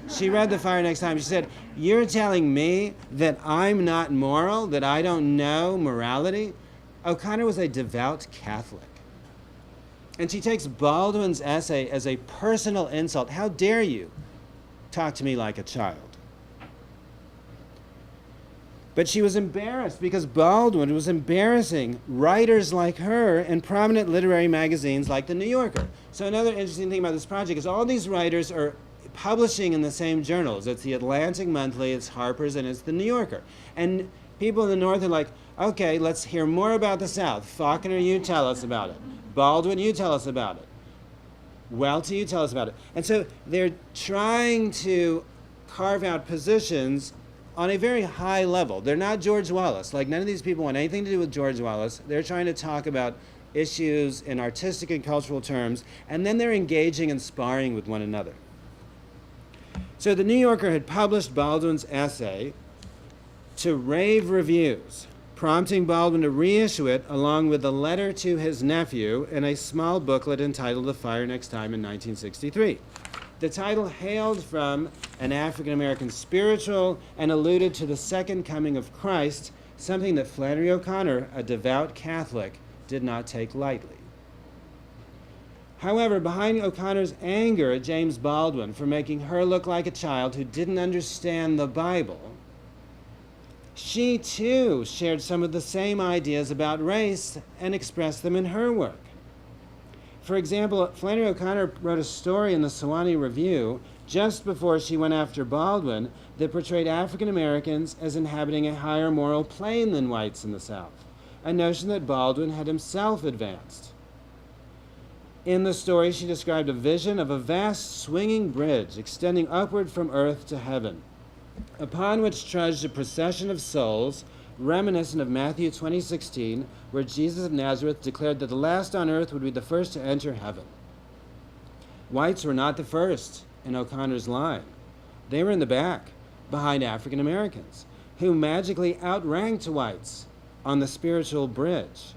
She read The Fire Next Time. She said, you're telling me that I'm not moral, that I don't know morality? O'Connor was a devout Catholic. And she takes Baldwin's essay as a personal insult. How dare you talk to me like a child? But she was embarrassed because Baldwin was embarrassing writers like her in prominent literary magazines like The New Yorker. So another interesting thing about this project is all these writers are publishing in the same journals. It's the Atlantic Monthly, it's Harper's, and it's The New Yorker. And people in the North are like, okay, let's hear more about the South. Faulkner, you tell us about it. Baldwin, you tell us about it. Welty, you tell us about it. And so they're trying to carve out positions on a very high level. They're not George Wallace. Like, none of these people want anything to do with George Wallace. They're trying to talk about issues in artistic and cultural terms, and then they're engaging and sparring with one another. So the New Yorker had published Baldwin's essay to rave reviews, prompting Baldwin to reissue it along with a letter to his nephew in a small booklet entitled The Fire Next Time in 1963. The title hailed from an African-American spiritual and alluded to the second coming of Christ, something that Flannery O'Connor, a devout Catholic, did not take lightly. However, behind O'Connor's anger at James Baldwin for making her look like a child who didn't understand the Bible, she too shared some of the same ideas about race and expressed them in her work. For example, Flannery O'Connor wrote a story in the Sewanee Review just before she went after Baldwin that portrayed African Americans as inhabiting a higher moral plane than whites in the South, a notion that Baldwin had himself advanced. In the story, she described a vision of a vast swinging bridge extending upward from earth to heaven, upon which trudged a procession of souls reminiscent of Matthew 20:16, where Jesus of Nazareth declared that the last on earth would be the first to enter heaven. Whites were not the first in O'Connor's line. They were in the back, behind African Americans, who magically outranked whites on the spiritual bridge.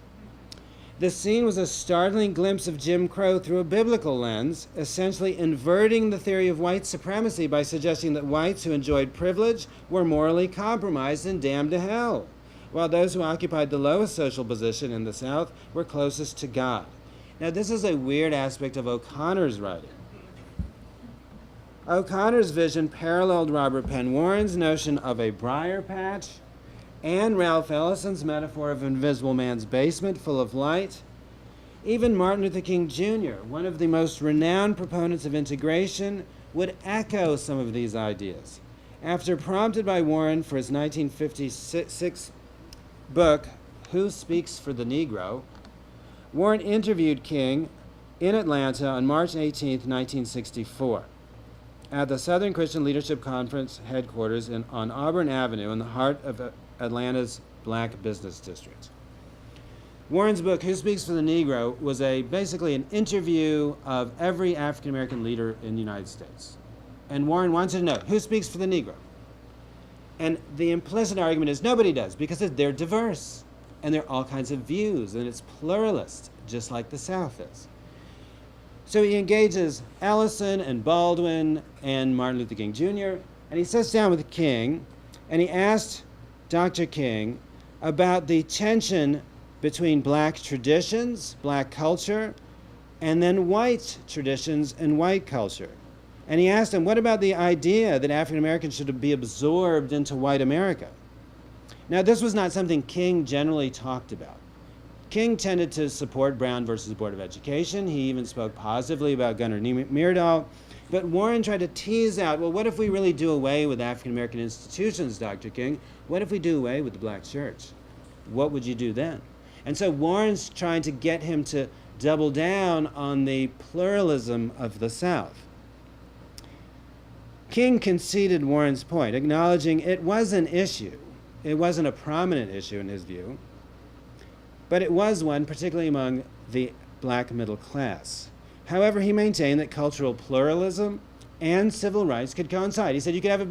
The scene was a startling glimpse of Jim Crow through a biblical lens, essentially inverting the theory of white supremacy by suggesting that whites who enjoyed privilege were morally compromised and damned to hell, while those who occupied the lowest social position in the South were closest to God. Now, this is a weird aspect of O'Connor's writing. O'Connor's vision paralleled Robert Penn Warren's notion of a briar patch and Ralph Ellison's metaphor of Invisible Man's basement full of light. Even Martin Luther King Jr., one of the most renowned proponents of integration, would echo some of these ideas. After prompted by Warren for his 1956 book, Who Speaks for the Negro, Warren interviewed King in Atlanta on March 18, 1964, at the Southern Christian Leadership Conference headquarters on Auburn Avenue in the heart of Atlanta's Black Business District. Warren's book, Who Speaks for the Negro, was basically an interview of every African American leader in the United States. And Warren wanted to know, who speaks for the Negro? And the implicit argument is nobody does, because they're diverse, and there are all kinds of views, and it's pluralist, just like the South is. So he engages Ellison and Baldwin and Martin Luther King Jr., and he sits down with King, and he asked Dr. King about the tension between black traditions, black culture, and then white traditions and white culture. And he asked him, what about the idea that African Americans should be absorbed into white America? Now, this was not something King generally talked about. King tended to support Brown versus Board of Education. He even spoke positively about Gunnar Myrdal. But Warren tried to tease out, well, what if we really do away with African American institutions, Dr. King? What if we do away with the black church? What would you do then? And so Warren's trying to get him to double down on the pluralism of the South. King conceded Warren's point, acknowledging it was an issue. It wasn't a prominent issue in his view, but it was one, particularly among the black middle class. However, he maintained that cultural pluralism and civil rights could coincide. He said you could have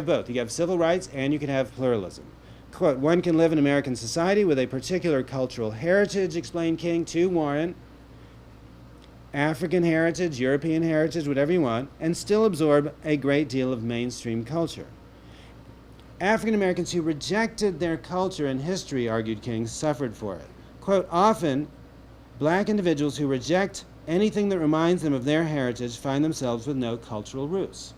both. You could have civil rights and you could have pluralism. Quote, one can live in American society with a particular cultural heritage, explained King to Warren, African heritage, European heritage, whatever you want, and still absorb a great deal of mainstream culture. African Americans who rejected their culture and history, argued King, suffered for it. Quote, often, black individuals who reject anything that reminds them of their heritage find themselves with no cultural roots.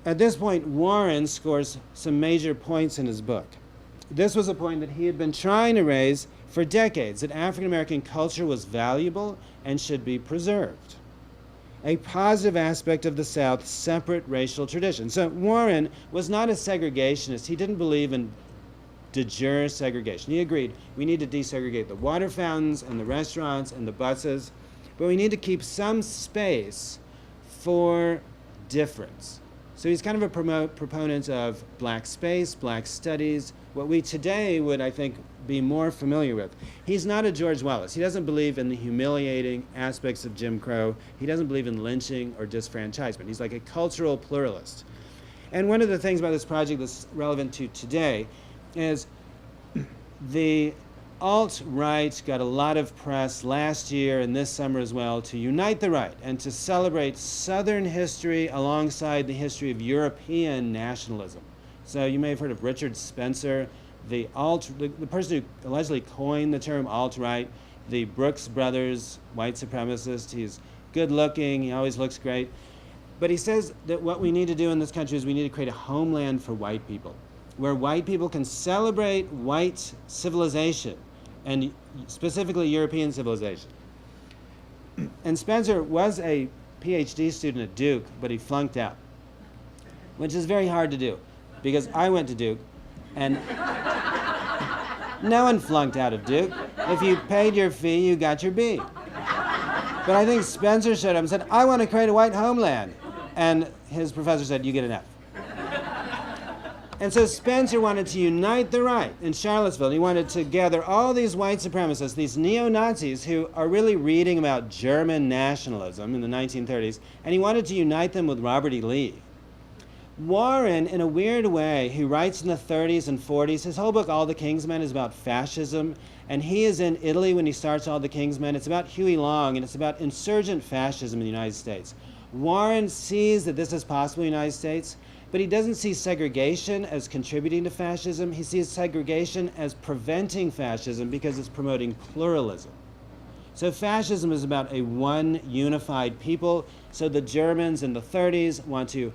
At this point, Warren scores some major points in his book. This was a point that he had been trying to raise for decades, that African American culture was valuable and should be preserved. A positive aspect of the South's separate racial tradition. So Warren was not a segregationist. He didn't believe in de jure segregation. He agreed we need to desegregate the water fountains and the restaurants and the buses, but we need to keep some space for difference. So he's kind of a proponent of black space, black studies, what we today would, I think, be more familiar with. He's not a George Wallace. He doesn't believe in the humiliating aspects of Jim Crow. He doesn't believe in lynching or disfranchisement. He's like a cultural pluralist. And one of the things about this project that's relevant to today is the alt-right got a lot of press last year and this summer as well to unite the right and to celebrate Southern history alongside the history of European nationalism. So you may have heard of Richard Spencer, the person who allegedly coined the term alt-right, the Brooks Brothers white supremacist. He's good-looking, he always looks great. But he says that what we need to do in this country is we need to create a homeland for white people, where white people can celebrate white civilization, and specifically European civilization. And Spencer was a PhD student at Duke, but he flunked out, which is very hard to do, because I went to Duke, and no one flunked out of Duke. If you paid your fee, you got your B. But I think Spencer showed up and said, I want to create a white homeland. And his professor said, you get an F. And so Spencer wanted to unite the right in Charlottesville. He wanted to gather all these white supremacists, these neo-Nazis who are really reading about German nationalism in the 1930s, and he wanted to unite them with Robert E. Lee. Warren, in a weird way, who writes in the 30s and 40s, his whole book, All the King's Men, is about fascism, and he is in Italy when he starts All the King's Men. It's about Huey Long, and it's about insurgent fascism in the United States. Warren sees that this is possible in the United States, but he doesn't see segregation as contributing to fascism. He sees segregation as preventing fascism because it's promoting pluralism. So fascism is about a one unified people. So the Germans in the 30s want to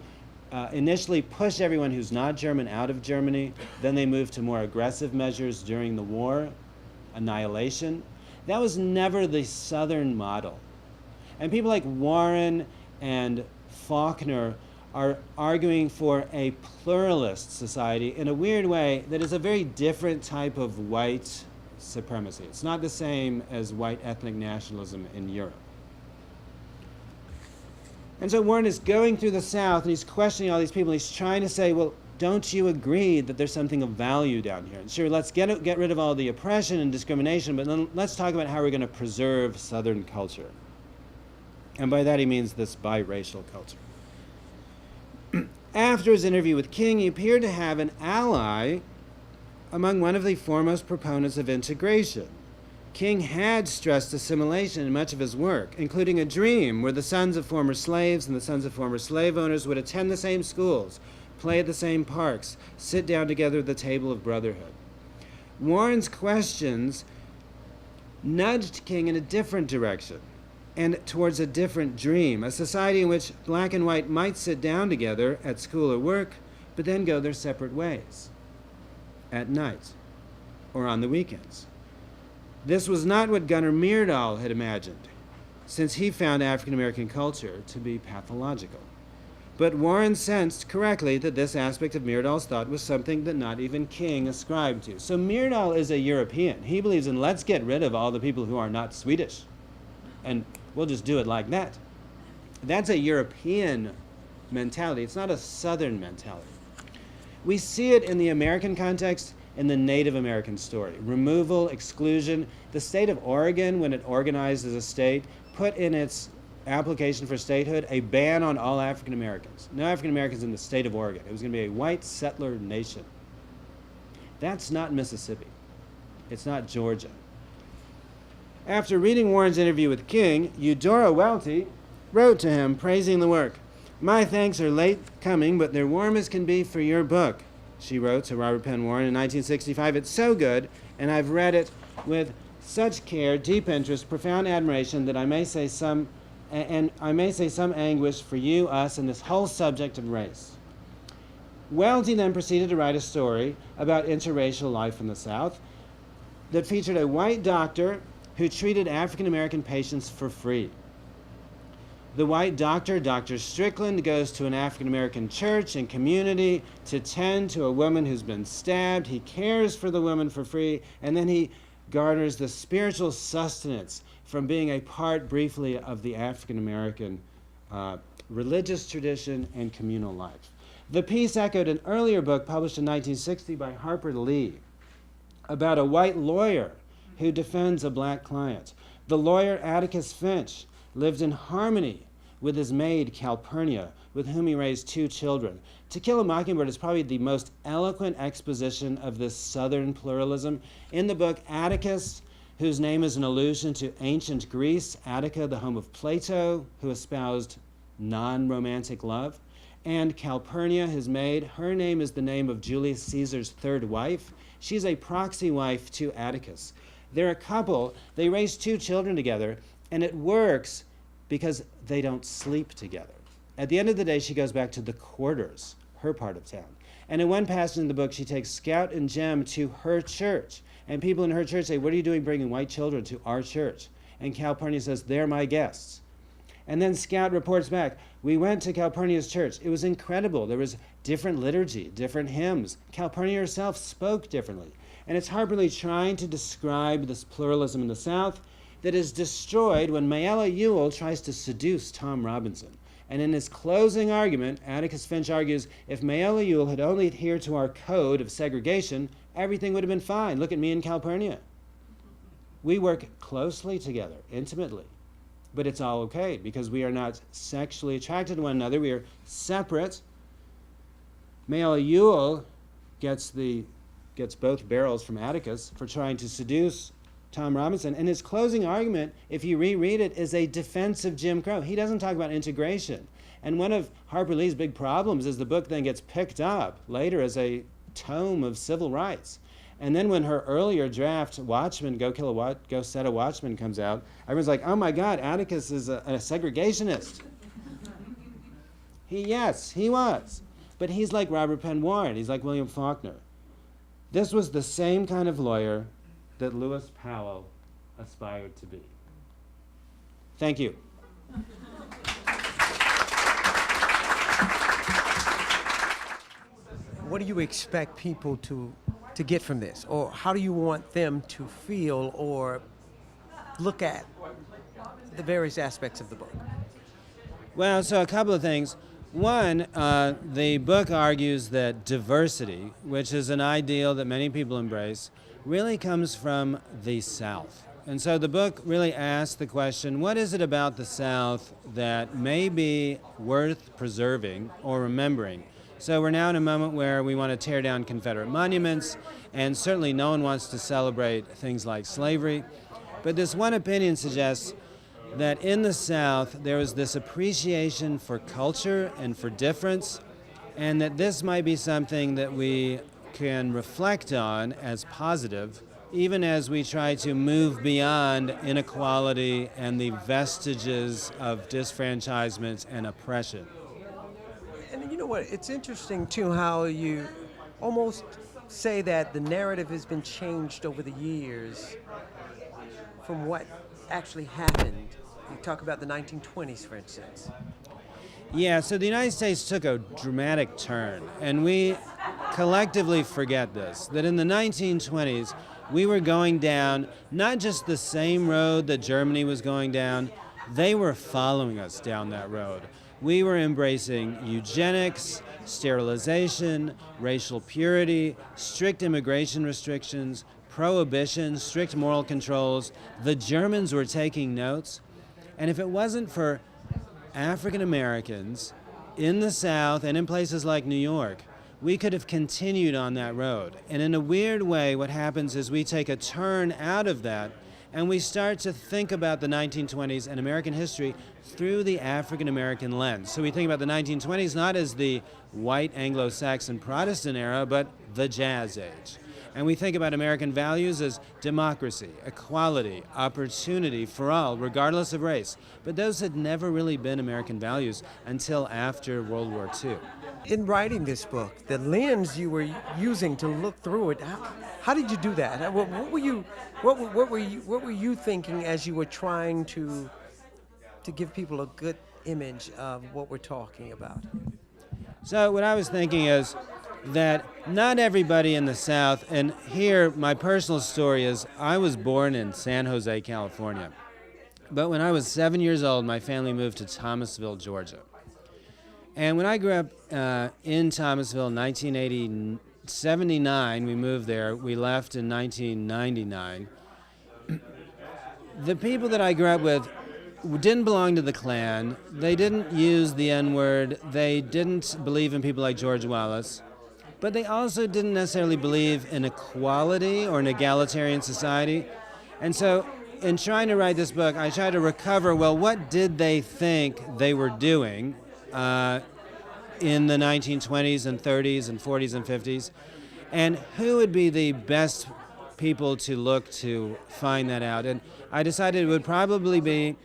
initially push everyone who's not German out of Germany. Then they moved to more aggressive measures during the war, annihilation. That was never the Southern model. And people like Warren and Faulkner are arguing for a pluralist society in a weird way that is a very different type of white supremacy. It's not the same as white ethnic nationalism in Europe. And so Warren is going through the South and he's questioning all these people. He's trying to say, well, don't you agree that there's something of value down here? And sure, let's get rid of all the oppression and discrimination, but then let's talk about how we're going to preserve Southern culture. And by that he means this biracial culture. After his interview with King, he appeared to have an ally among one of the foremost proponents of integration. King had stressed assimilation in much of his work, including a dream where the sons of former slaves and the sons of former slave owners would attend the same schools, play at the same parks, sit down together at the table of brotherhood. Warren's questions nudged King in a different direction and towards a different dream, a society in which black and white might sit down together at school or work, but then go their separate ways at night or on the weekends. This was not what Gunnar Myrdal had imagined, since he found African American culture to be pathological. But Warren sensed correctly that this aspect of Myrdal's thought was something that not even King ascribed to. So Myrdal is a European. He believes in let's get rid of all the people who are not Swedish, and we'll just do it like that. That's a European mentality. It's not a Southern mentality. We see it in the American context in the Native American story. Removal, exclusion. The state of Oregon, when it organized as a state, put in its application for statehood a ban on all African Americans. No African Americans in the state of Oregon. It was going to be a white settler nation. That's not Mississippi. It's not Georgia. After reading Warren's interview with King, Eudora Welty wrote to him praising the work. "My thanks are late coming, but they're warm as can be for your book," she wrote to Robert Penn Warren in 1965. "It's so good, and I've read it with such care, deep interest, profound admiration that I may say some anguish for you, us, and this whole subject of race." Welty then proceeded to write a story about interracial life in the South that featured a white doctor who treated African American patients for free. The white doctor, Dr. Strickland, goes to an African American church and community to tend to a woman who's been stabbed. He cares for the woman for free, and then he garners the spiritual sustenance from being a part briefly of the African American religious tradition and communal life. The piece echoed an earlier book published in 1960 by Harper Lee about a white lawyer who defends a black client. The lawyer, Atticus Finch, lived in harmony with his maid, Calpurnia, with whom he raised 2 children. To Kill a Mockingbird is probably the most eloquent exposition of this Southern pluralism. In the book, Atticus, whose name is an allusion to ancient Greece, Attica, the home of Plato, who espoused non-romantic love, and Calpurnia, his maid, her name is the name of Julius Caesar's 3rd wife. She's a proxy wife to Atticus. They're a couple. They raise 2 children together, and it works because they don't sleep together. At the end of the day, she goes back to the quarters, her part of town. And in one passage in the book, she takes Scout and Jem to her church. And people in her church say, "What are you doing bringing white children to our church?" And Calpurnia says, "They're my guests." And then Scout reports back, "We went to Calpurnia's church. It was incredible. There was different liturgy, different hymns. Calpurnia herself spoke differently." And it's Harper Lee trying to describe this pluralism in the South that is destroyed when Mayella Ewell tries to seduce Tom Robinson. And in his closing argument, Atticus Finch argues, if Mayella Ewell had only adhered to our code of segregation, everything would have been fine. Look at me and Calpurnia. We work closely together, intimately. But it's all okay because we are not sexually attracted to one another. We are separate. Mayella Ewell gets both barrels from Atticus for trying to seduce Tom Robinson. And his closing argument, if you reread it, is a defense of Jim Crow. He doesn't talk about integration. And one of Harper Lee's big problems is the book then gets picked up later as a tome of civil rights. And then when her earlier draft, Watchmen, Go Set a Watchman, comes out, everyone's like, oh my God, Atticus is a segregationist. Yes, he was. But he's like Robert Penn Warren. He's like William Faulkner. This was the same kind of lawyer that Lewis Powell aspired to be. Thank you. What do you expect people to get from this? Or how do you want them to feel or look at the various aspects of the book? Well, so a couple of things. One, the book argues that diversity, which is an ideal that many people embrace, really comes from the South. And so the book really asks the question, what is it about the South that may be worth preserving or remembering? So we're now in a moment where we want to tear down Confederate monuments, and certainly no one wants to celebrate things like slavery. But this one opinion suggests that in the South there was this appreciation for culture and for difference, and that this might be something that we can reflect on as positive, even as we try to move beyond inequality and the vestiges of disfranchisement and oppression. And you know what? It's interesting too how you almost say that the narrative has been changed over the years from what actually happened. You talk about the 1920s, for instance. Yeah, so the United States took a dramatic turn, and we collectively forget this, that in the 1920s, we were going down not just the same road that Germany was going down, they were following us down that road. We were embracing eugenics, sterilization, racial purity, strict immigration restrictions, prohibition, strict moral controls. The Germans were taking notes. And if it wasn't for African Americans in the South and in places like New York, we could have continued on that road. And in a weird way, what happens is we take a turn out of that and we start to think about the 1920s and American history through the African American lens. So we think about the 1920s not as the white Anglo-Saxon Protestant era, but the Jazz Age. And we think about American values as democracy, equality, opportunity for all, regardless of race. But those had never really been American values until after World War II. In writing this book, the lens you were using to look through it, how did you do that? What were you thinking as you were trying to give people a good image of what we're talking about? So what I was thinking is that not everybody in the South, and here my personal story is I was born in San Jose, California. But when I was 7 years old, my family moved to Thomasville, Georgia. And when I grew up in Thomasville in 1979, we moved there. We left in 1999. The people that I grew up with didn't belong to the Klan. They didn't use the N-word. They didn't believe in people like George Wallace. But they also didn't necessarily believe in equality or an egalitarian society. And so in trying to write this book, I tried to recover, well, what did they think they were doing in the 1920s and 30s and 40s and 50s? And who would be the best people to look to find that out? And I decided it would probably be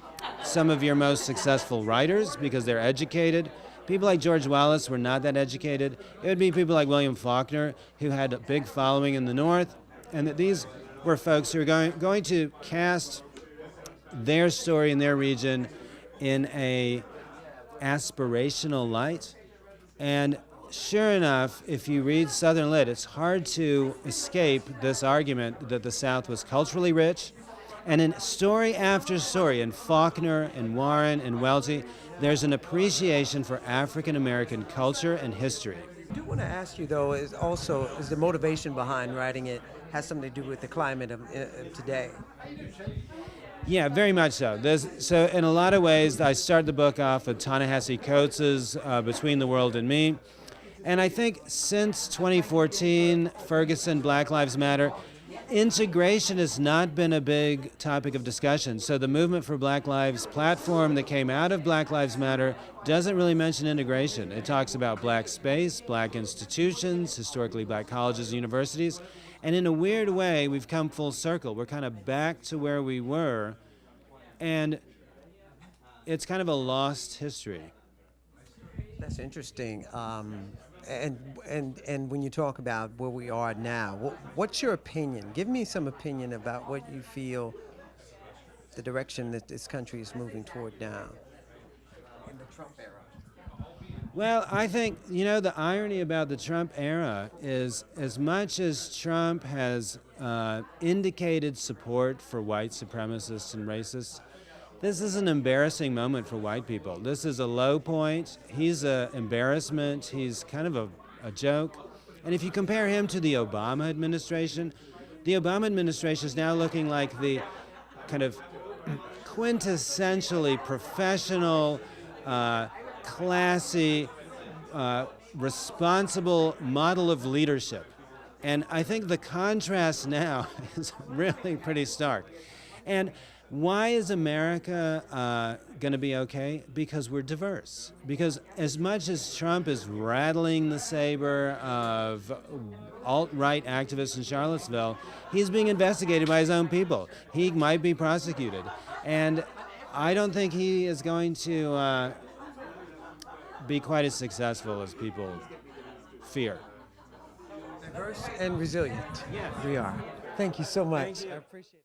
some of your most successful writers because they're educated. People like George Wallace were not that educated. It would be people like William Faulkner, who had a big following in the North, and that these were folks who were going to cast their story in their region in a aspirational light. And sure enough, if you read Southern Lit, it's hard to escape this argument that the South was culturally rich. And in story after story, in Faulkner and Warren and Welty, there's an appreciation for African American culture and history. I do want to ask you, though, is the motivation behind writing it has something to do with the climate of today? Yeah, very much so. So in a lot of ways, I start the book off with Ta-Nehisi Coates's Between the World and Me. And I think since 2014, Ferguson, Black Lives Matter, integration has not been a big topic of discussion. So the Movement for Black Lives platform that came out of Black Lives Matter doesn't really mention integration. It talks about black space, black institutions, historically black colleges and universities. And in a weird way, we've come full circle. We're kind of back to where we were. And it's kind of a lost history. That's interesting. And when you talk about where we are now, what's your opinion? Give me some opinion about what you feel the direction that this country is moving toward now in the Trump era. Well, I think, the irony about the Trump era is as much as Trump has indicated support for white supremacists and racists, this is an embarrassing moment for white people. This is a low point. He's an embarrassment. He's kind of a joke. And if you compare him to the Obama administration is now looking like the kind of quintessentially professional, classy, responsible model of leadership. And I think the contrast now is really pretty stark. And Why is America going to be okay? Because we're diverse. Because as much as Trump is rattling the saber of alt-right activists in Charlottesville, he's being investigated by his own people. He might be prosecuted. And I don't think he is going to be quite as successful as people fear. Diverse and resilient. Yes. We are. Thank you so much. Thank you. I appreciate it.